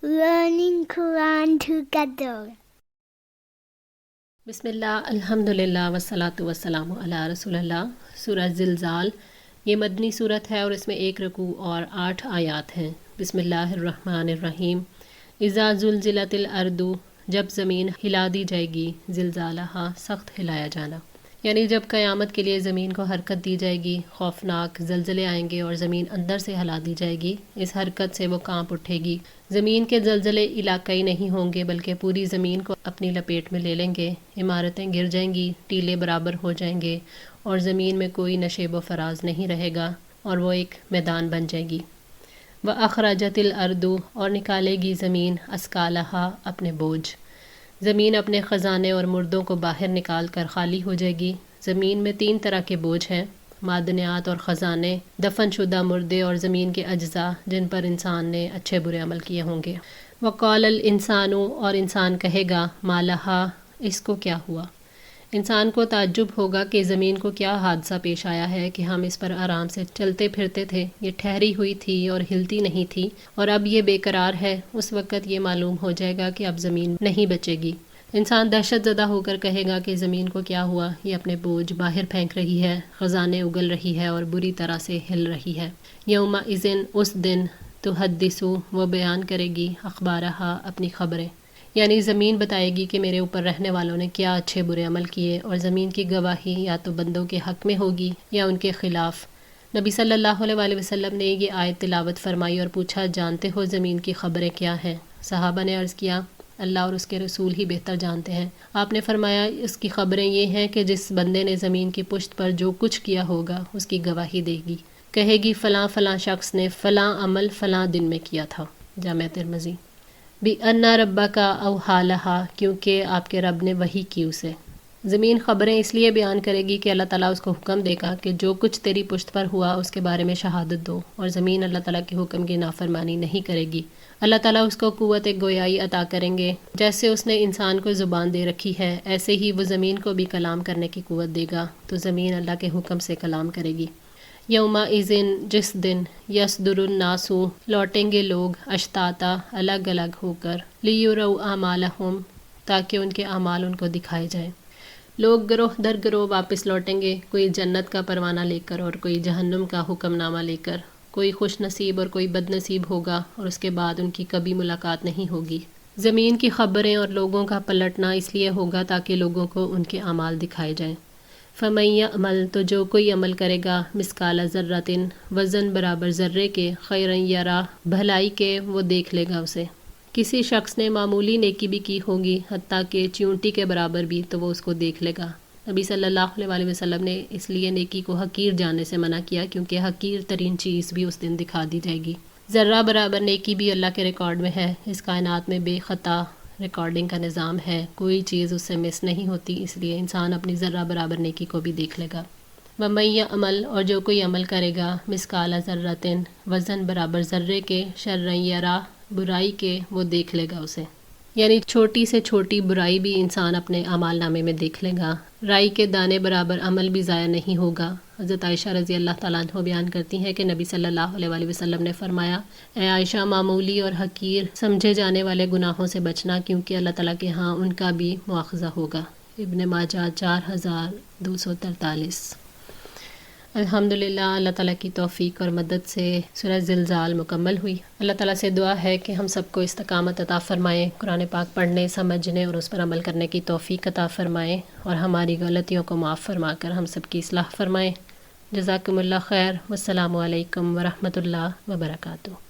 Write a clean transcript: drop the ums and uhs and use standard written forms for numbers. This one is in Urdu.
learning Quran together. بسم اللہ الحمدللہ والصلاۃ والسلام علی رسول اللہ۔ سورہ زلزال یہ مدنی صورت ہے اور اس میں 1 رکوع اور 8 آیات ہیں۔ بسم اللہ الرحمن الرحیم۔ اذا زلزلت الارض، جب زمین ہلا دی جائے گی، زلزالہا سخت ہلایا جانا، یعنی جب قیامت کے لیے زمین کو حرکت دی جائے گی، خوفناک زلزلے آئیں گے اور زمین اندر سے ہلا دی جائے گی، اس حرکت سے وہ کانپ اٹھے گی۔ زمین کے زلزلے علاقائی نہیں ہوں گے بلکہ پوری زمین کو اپنی لپیٹ میں لے لیں گے، عمارتیں گر جائیں گی، ٹیلے برابر ہو جائیں گے اور زمین میں کوئی نشیب و فراز نہیں رہے گا اور وہ ایک میدان بن جائے گی۔ وَأَخْرَجَتِ الْأَرْضُ، اور نکالے گی زمین، اسکالہا اپنے بوجھ، زمین اپنے خزانے اور مردوں کو باہر نکال کر خالی ہو جائے گی۔ زمین میں 3 طرح کے بوجھ ہیں، معدنیات اور خزانے، دفن شدہ مردے اور زمین کے اجزاء جن پر انسان نے اچھے برے عمل کیے ہوں گے۔ وقال الانسان، اور انسان کہے گا، ما لہا، اس کو کیا ہوا؟ انسان کو تعجب ہوگا کہ زمین کو کیا حادثہ پیش آیا ہے کہ ہم اس پر آرام سے چلتے پھرتے تھے، یہ ٹھہری ہوئی تھی اور ہلتی نہیں تھی اور اب یہ بے قرار ہے۔ اس وقت یہ معلوم ہو جائے گا کہ اب زمین نہیں بچے گی۔ انسان دہشت زدہ ہو کر کہے گا کہ زمین کو کیا ہوا، یہ اپنے بوجھ باہر پھینک رہی ہے، خزانے اگل رہی ہے اور بری طرح سے ہل رہی ہے۔ یومئذ، اس دن، تحدث، وہ بیان کرے گی، اخبارہا اپنی خبریں، یعنی زمین بتائے گی کہ میرے اوپر رہنے والوں نے کیا اچھے برے عمل کیے، اور زمین کی گواہی یا تو بندوں کے حق میں ہوگی یا ان کے خلاف۔ نبی صلی اللہ علیہ وآلہ وسلم نے یہ آیت تلاوت فرمائی اور پوچھا، جانتے ہو زمین کی خبریں کیا ہیں؟ صحابہ نے عرض کیا، اللہ اور اس کے رسول ہی بہتر جانتے ہیں۔ آپ نے فرمایا، اس کی خبریں یہ ہیں کہ جس بندے نے زمین کی پشت پر جو کچھ کیا ہوگا اس کی گواہی دے گی، کہے گی فلاں فلاں شخص نے فلاں عمل فلاں دن میں کیا تھا۔ جامع ترمذی۔ بِأَنَّ رَبَّكَ أَوْحَىٰ لَهَا، کیونکہ آپ کے رب نے وحی کی اسے۔ زمین خبریں اس لیے بیان کرے گی کہ اللہ تعالیٰ اس کو حکم دے گا کہ جو کچھ تیری پشت پر ہوا اس کے بارے میں شہادت دو، اور زمین اللہ تعالیٰ کے حکم کی نافرمانی نہیں کرے گی۔ اللہ تعالیٰ اس کو قوت گویائی عطا کریں گے، جیسے اس نے انسان کو زبان دے رکھی ہے ایسے ہی وہ زمین کو بھی کلام کرنے کی قوت دے گا، تو زمین اللہ کے حکم سے کلام کرے گی۔ یومئذ، جس دن، یصدر الناس، لوٹیں گے لوگ، اشتاتا الگ الگ ہو کر، لیروا اعمالہم، تاکہ ان کے اعمال ان کو دکھائے جائیں۔ لوگ گروہ در گروہ واپس لوٹیں گے، کوئی جنت کا پروانہ لے کر اور کوئی جہنم کا حکم نامہ لے کر، کوئی خوش نصیب اور کوئی بد نصیب ہوگا، اور اس کے بعد ان کی کبھی ملاقات نہیں ہوگی۔ زمین کی خبریں اور لوگوں کا پلٹنا اس لیے ہوگا تاکہ لوگوں کو ان کے اعمال دکھائے جائیں۔ فَمَن يَعْمَلْ، تو جو کوئی عمل کرے گا، مثقال ذرۃ، وزن برابر ذرے کے، خیرا یرا، بھلائی کے، وہ دیکھ لے گا اسے۔ کسی شخص نے معمولی نیکی بھی کی ہوگی، حتیٰ کہ چیونٹی کے برابر بھی، تو وہ اس کو دیکھ لے گا۔ نبی صلی اللہ علیہ وآلہ وسلم نے اس لیے نیکی کو حقیر جاننے سے منع کیا، کیونکہ حقیر ترین چیز بھی اس دن دکھا دی جائے گی۔ ذرہ برابر نیکی بھی اللہ کے ریکارڈ میں ہے۔ اس کائنات میں بے خطا ریکارڈنگ کا نظام ہے، کوئی چیز اس سے مس نہیں ہوتی، اس لیے انسان اپنی ذرہ برابر نیکی کو بھی دیکھ لے گا۔ وَمَن يَعْمَلْ، اور جو کوئی عمل کرے گا، مثقال ذرۃ، وزن برابر ذرے کے، شرًا یرا، برائی کے، وہ دیکھ لے گا اسے، یعنی چھوٹی سے چھوٹی برائی بھی انسان اپنے اعمال نامے میں دیکھ لے گا۔ رائی کے دانے برابر عمل بھی ضائع نہیں ہوگا۔ حضرت عائشہ رضی اللہ تعالیٰ عنہ بیان کرتی ہیں کہ نبی صلی اللہ علیہ وآلہ وسلم نے فرمایا، اے عائشہ، معمولی اور حقیر سمجھے جانے والے گناہوں سے بچنا، کیونکہ اللہ تعالیٰ کے ہاں ان کا بھی مواخذہ ہوگا۔ ابن ماجہ 4243۔ الحمدللہ، اللہ تعالیٰ کی توفیق اور مدد سے سورہ زلزال مکمل ہوئی۔ اللہ تعالیٰ سے دعا ہے کہ ہم سب کو استقامت عطا فرمائے، قرآن پاک پڑھنے، سمجھنے اور اس پر عمل کرنے کی توفیق عطا فرمائے، اور ہماری غلطیوں کو معاف فرما کر ہم سب کی اصلاح فرمائے۔ جزاکم اللہ خیر، والسلام علیکم ورحمۃ اللہ وبرکاتہ۔